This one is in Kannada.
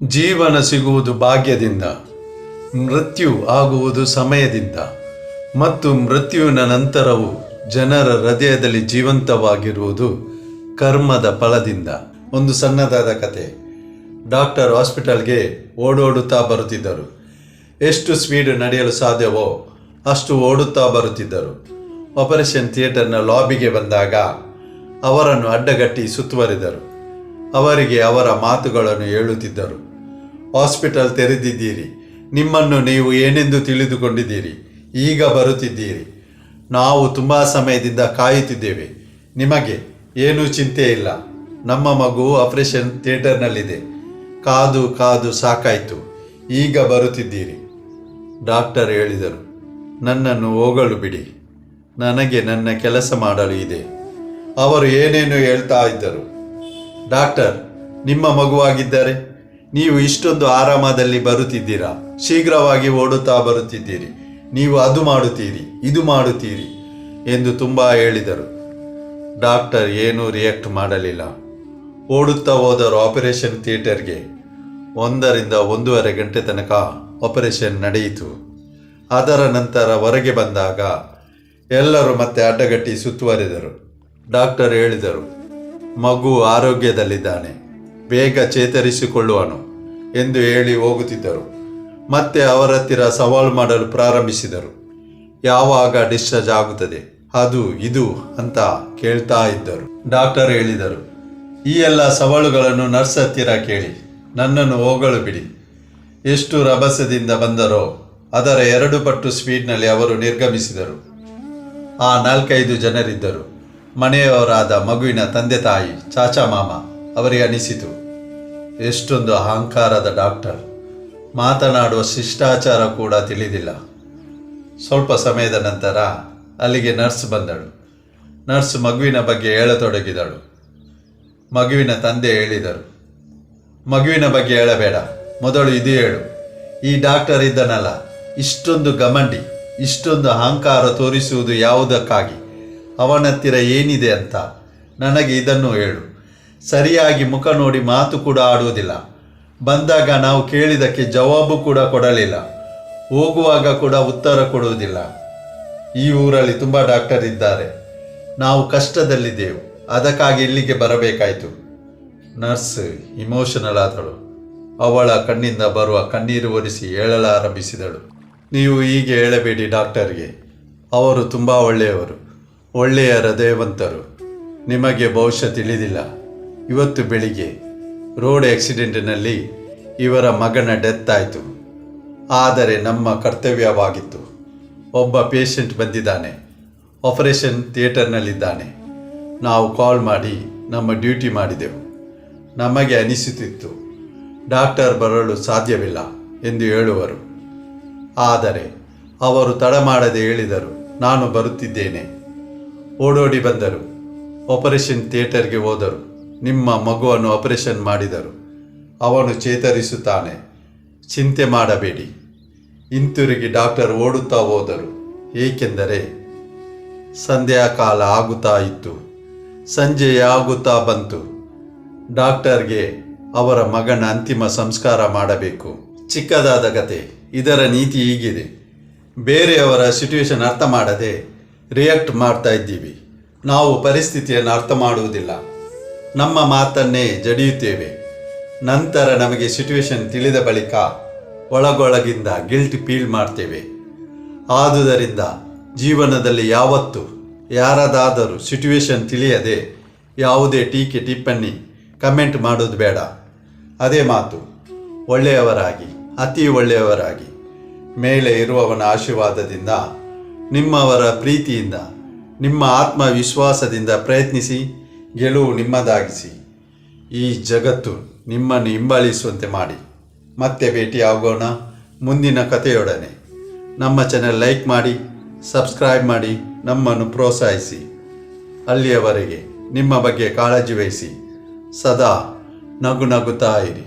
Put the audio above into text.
ಜೀವನ ಸಿಗುವುದು ಭಾಗ್ಯದಿಂದ, ಮೃತ್ಯು ಆಗುವುದು ಸಮಯದಿಂದ ಮತ್ತು ಮೃತ್ಯುವಿನ ನಂತರವೂ ಜನರ ಹೃದಯದಲ್ಲಿ ಜೀವಂತವಾಗಿರುವುದು ಕರ್ಮದ ಫಲದಿಂದ. ಒಂದು ಸಣ್ಣದಾದ ಕತೆ. ಡಾಕ್ಟರ್ ಹಾಸ್ಪಿಟಲ್ಗೆ ಓಡೋಡುತ್ತಾ ಬರುತ್ತಿದ್ದರು. ಎಷ್ಟು ಸ್ಪೀಡ್ ನಡೆಯಲು ಸಾಧ್ಯವೋ ಅಷ್ಟು ಓಡುತ್ತಾ ಬರುತ್ತಿದ್ದರು. ಆಪರೇಷನ್ ಥಿಯೇಟರ್ನ ಲಾಬಿಗೆ ಬಂದಾಗ ಅವರನ್ನು ಅಡ್ಡಗಟ್ಟಿ ಸುತ್ತುವರಿದರು. ಅವರಿಗೆ ಅವರ ಮಾತುಗಳನ್ನು ಹೇಳುತ್ತಿದ್ದರು. ಹಾಸ್ಪಿಟಲ್ ತೆರೆದಿದ್ದೀರಿ, ನಿಮ್ಮನ್ನು ನೀವು ಏನೆಂದು ತಿಳಿದುಕೊಂಡಿದ್ದೀರಿ, ಈಗ ಬರುತ್ತಿದ್ದೀರಿ. ನಾವು ತುಂಬ ಸಮಯದಿಂದ ಕಾಯುತ್ತಿದ್ದೇವೆ, ನಿಮಗೆ ಏನೂ ಚಿಂತೆ ಇಲ್ಲ. ನಮ್ಮ ಮಗು ಆಪರೇಷನ್ ಥಿಯೇಟರ್ನಲ್ಲಿದೆ, ಕಾದು ಕಾದು ಸಾಕಾಯಿತು, ಈಗ ಬರುತ್ತಿದ್ದೀರಿ. ಡಾಕ್ಟರ್ ಹೇಳಿದರು, ನನ್ನನ್ನು ಹೋಗಲು ಬಿಡಿ, ನನಗೆ ನನ್ನ ಕೆಲಸ ಮಾಡಲು ಇದೆ. ಅವರು ಏನೇನು ಹೇಳ್ತಾ ಇದ್ದರು. ಡಾಕ್ಟರ್, ನಿಮ್ಮ ಮಗುವಾಗಿದ್ದರೆ ನೀವು ಇಷ್ಟೊಂದು ಆರಾಮದಲ್ಲಿ ಬರುತ್ತಿದ್ದೀರಾ, ಶೀಘ್ರವಾಗಿ ಓಡುತ್ತಾ ಬರುತ್ತಿದ್ದೀರಿ, ನೀವು ಅದು ಮಾಡುತ್ತೀರಿ, ಇದು ಮಾಡುತ್ತೀರಿ ಎಂದು ತುಂಬ ಹೇಳಿದರು. ಡಾಕ್ಟರ್ ಏನೂ ರಿಯಾಕ್ಟ್ ಮಾಡಲಿಲ್ಲ. ಓಡುತ್ತಾ ಹೋದರು ಆಪರೇಷನ್ ಥಿಯೇಟರ್ಗೆ. 1 ರಿಂದ 1.5 ಗಂಟೆ ತನಕ ಆಪರೇಷನ್ ನಡೆಯಿತು. ಅದರ ನಂತರ ಹೊರಗೆ ಬಂದಾಗ ಎಲ್ಲರೂ ಮತ್ತೆ ಅಡ್ಡಗಟ್ಟಿ ಸುತ್ತುವರಿದರು. ಡಾಕ್ಟರ್ ಹೇಳಿದರು, ಮಗು ಆರೋಗ್ಯದಲ್ಲಿದ್ದಾನೆ, ಬೇಗ ಚೇತರಿಸಿಕೊಳ್ಳುವನು ಎಂದು ಹೇಳಿ ಹೋಗುತ್ತಿದ್ದರು. ಮತ್ತೆ ಅವರ ಹತ್ತಿರ ಸವಾಲು ಮಾಡಲು ಪ್ರಾರಂಭಿಸಿದರು. ಯಾವಾಗ ಡಿಸ್ಚಾರ್ಜ್ ಆಗುತ್ತದೆ, ಅದು ಇದು ಅಂತ ಕೇಳ್ತಾ ಇದ್ದರು. ಡಾಕ್ಟರ್ ಹೇಳಿದರು, ಈ ಎಲ್ಲ ಸವಾಲುಗಳನ್ನು ನರ್ಸ್ ಹತ್ತಿರ ಕೇಳಿ, ನನ್ನನ್ನು ಹೋಗಲು ಬಿಡಿ. ಎಷ್ಟು ರಭಸದಿಂದ ಬಂದರೋ ಅದರ 2 ಪಟ್ಟು ಸ್ಪೀಡ್ನಲ್ಲಿ ಅವರು ನಿರ್ಗಮಿಸಿದರು. ಆ 4-5 ಜನರಿದ್ದರು. ಮನೆಯವರಾದ ಮಗುವಿನ ತಂದೆ ತಾಯಿ, ಚಾಚಾ ಮಾಮ. ಅವರಿಗೆ ಅನಿಸಿತು, ಎಷ್ಟೊಂದು ಅಹಂಕಾರದ ಡಾಕ್ಟರ್, ಮಾತನಾಡುವ ಶಿಷ್ಟಾಚಾರ ಕೂಡ ತಿಳಿದಿಲ್ಲ. ಸ್ವಲ್ಪ ಸಮಯದ ನಂತರ ಅಲ್ಲಿಗೆ ನರ್ಸ್ ಬಂದಳು. ನರ್ಸ್ ಮಗುವಿನ ಬಗ್ಗೆ ಹೇಳತೊಡಗಿದಳು. ಮಗುವಿನ ತಂದೆ ಹೇಳಿದರು, ಮಗುವಿನ ಬಗ್ಗೆ ಹೇಳಬೇಡ, ಮೊದಲು ಇದು ಹೇಳು. ಈ ಡಾಕ್ಟರ್ ಇದ್ದನಲ್ಲ, ಇಷ್ಟೊಂದು ಗಮಂಡಿ, ಇಷ್ಟೊಂದು ಅಹಂಕಾರ ತೋರಿಸುವುದು ಯಾವುದಕ್ಕಾಗಿ? ಅವನ ಹತ್ತಿರ ಏನಿದೆ ಅಂತ ನನಗೆ ಇದನ್ನು ಹೇಳು. ಸರಿಯಾಗಿ ಮುಖ ನೋಡಿ ಮಾತು ಕೂಡ ಆಡುವುದಿಲ್ಲ. ಬಂದಾಗ ನಾವು ಕೇಳಿದ್ದಕ್ಕೆ ಜವಾಬು ಕೂಡ ಕೊಡಲಿಲ್ಲ, ಹೋಗುವಾಗ ಕೂಡ ಉತ್ತರ ಕೊಡುವುದಿಲ್ಲ. ಈ ಊರಲ್ಲಿ ತುಂಬ ಡಾಕ್ಟರ್ ಇದ್ದಾರೆ, ನಾವು ಕಷ್ಟದಲ್ಲಿದ್ದೆವು, ಅದಕ್ಕಾಗಿ ಇಲ್ಲಿಗೆ ಬರಬೇಕಾಯಿತು. Nurse emotional ಆದಳು. ಅವಳ ಕಣ್ಣಿಂದ ಬರುವ ಕಣ್ಣೀರು ಒರೆಸಿ ಹೇಳಲಾರಂಭಿಸಿದಳು. ನೀವು ಹೀಗೆ ಹೇಳಬೇಡಿ ಡಾಕ್ಟರ್ಗೆ, ಅವರು ತುಂಬ ಒಳ್ಳೆಯವರು, ಒಳ್ಳೆಯ ಹೃದಯವಂತರು. ನಿಮಗೆ ಬಹುಶಃ ತಿಳಿದಿಲ್ಲ, ಇವತ್ತು ಬೆಳಿಗ್ಗೆ ರೋಡ್ ಆಕ್ಸಿಡೆಂಟಿನಲ್ಲಿ ಇವರ ಮಗನ ಡೆತ್ ಆಯಿತು. ಆದರೆ ನಮ್ಮ ಕರ್ತವ್ಯವಾಗಿತ್ತು. ಒಬ್ಬ ಪೇಷಂಟ್ ಬಂದಿದ್ದಾನೆ, ಆಪರೇಷನ್ ಥಿಯೇಟರ್ನಲ್ಲಿದ್ದಾನೆ. ನಾವು ಕಾಲ್ ಮಾಡಿ ನಮ್ಮ ಡ್ಯೂಟಿ ಮಾಡಿದೆವು. ನಮಗೆ ಅನಿಸುತ್ತಿತ್ತು ಡಾಕ್ಟರ್ ಬರಲು ಸಾಧ್ಯವಿಲ್ಲ ಎಂದು ಹೇಳುವರು. ಆದರೆ ಅವರು ತಡ ಮಾಡದೆ ಹೇಳಿದರು, ನಾನು ಬರುತ್ತಿದ್ದೇನೆ. ಓಡೋಡಿ ಬಂದರು. ಆಪರೇಷನ್ ಥಿಯೇಟರ್ಗೆ ಹೋದರು. ನಿಮ್ಮ ಮಗುವನ್ನು ಆಪರೇಷನ್ ಮಾಡಿದರು. ಅವನು ಚೇತರಿಸುತ್ತಾನೆ, ಚಿಂತೆ ಮಾಡಬೇಡಿ. ಹಿಂತಿರುಗಿ ಡಾಕ್ಟರ್ ಓಡುತ್ತಾ ಹೋದರು. ಏಕೆಂದರೆ ಸಂಧ್ಯಾಕಾಲ ಆಗುತ್ತಾ ಇತ್ತು, ಸಂಜೆಯಾಗುತ್ತಾ ಬಂತು. ಡಾಕ್ಟರ್ಗೆ ಅವರ ಮಗನ ಅಂತಿಮ ಸಂಸ್ಕಾರ ಮಾಡಬೇಕು. ಚಿಕ್ಕದಾದ ಕತೆ. ಇದರ ನೀತಿ ಹೀಗಿದೆ, ಬೇರೆಯವರ ಸಿಚುವೇಶನ್ ಅರ್ಥ ಮಾಡದೆ ರಿಯಾಕ್ಟ್ ಮಾಡ್ತಾ ಇದ್ದೀವಿ. ನಾವು ಪರಿಸ್ಥಿತಿಯನ್ನು ಅರ್ಥ ಮಾಡುವುದಿಲ್ಲ, ನಮ್ಮ ಮಾತನ್ನೇ ಜಡಿಯುತ್ತೇವೆ. ನಂತರ ನಮಗೆ ಸಿಚುವೇಶನ್ ತಿಳಿದ ಬಳಿಕ ಒಳಗೊಳಗಿಂದ ಗಿಲ್ಟ್ ಫೀಲ್ ಮಾಡ್ತೇವೆ. ಆದುದರಿಂದ ಜೀವನದಲ್ಲಿ ಯಾವತ್ತೂ ಯಾರದಾದರೂ ಸಿಚುವೇಶನ್ ತಿಳಿಯದೆ ಯಾವುದೇ ಟೀಕೆ ಟಿಪ್ಪಣಿ ಕಮೆಂಟ್ ಮಾಡೋದು ಬೇಡ. ಅದೇ ಮಾತು, ಒಳ್ಳೆಯವರಾಗಿ, ಅತಿ ಒಳ್ಳೆಯವರಾಗಿ, ಮೇಲೆ ಇರುವವನ ಆಶೀರ್ವಾದದಿಂದ, ನಿಮ್ಮವರ ಪ್ರೀತಿಯಿಂದ, ನಿಮ್ಮ ಆತ್ಮವಿಶ್ವಾಸದಿಂದ ಪ್ರಯತ್ನಿಸಿ, ಗೆಲುವು ನಿಮ್ಮದಾಗಿಸಿ. ಈ ಜಗತ್ತು ನಿಮ್ಮನ್ನು ಹಿಂಬಾಲಿಸುವಂತೆ ಮಾಡಿ. ಮತ್ತೆ ಭೇಟಿಯಾಗೋಣ ಮುಂದಿನ ಕಥೆಯೊಡನೆ. ನಮ್ಮ ಚಾನೆಲ್ ಲೈಕ್ ಮಾಡಿ, ಸಬ್ಸ್ಕ್ರೈಬ್ ಮಾಡಿ, ನಮ್ಮನ್ನು ಪ್ರೋತ್ಸಾಹಿಸಿ. ಅಲ್ಲಿಯವರೆಗೆ ನಿಮ್ಮ ಬಗ್ಗೆ ಕಾಳಜಿ ವಹಿಸಿ, ಸದಾ ನಗು ನಗುತ್ತಾ ಇರಿ.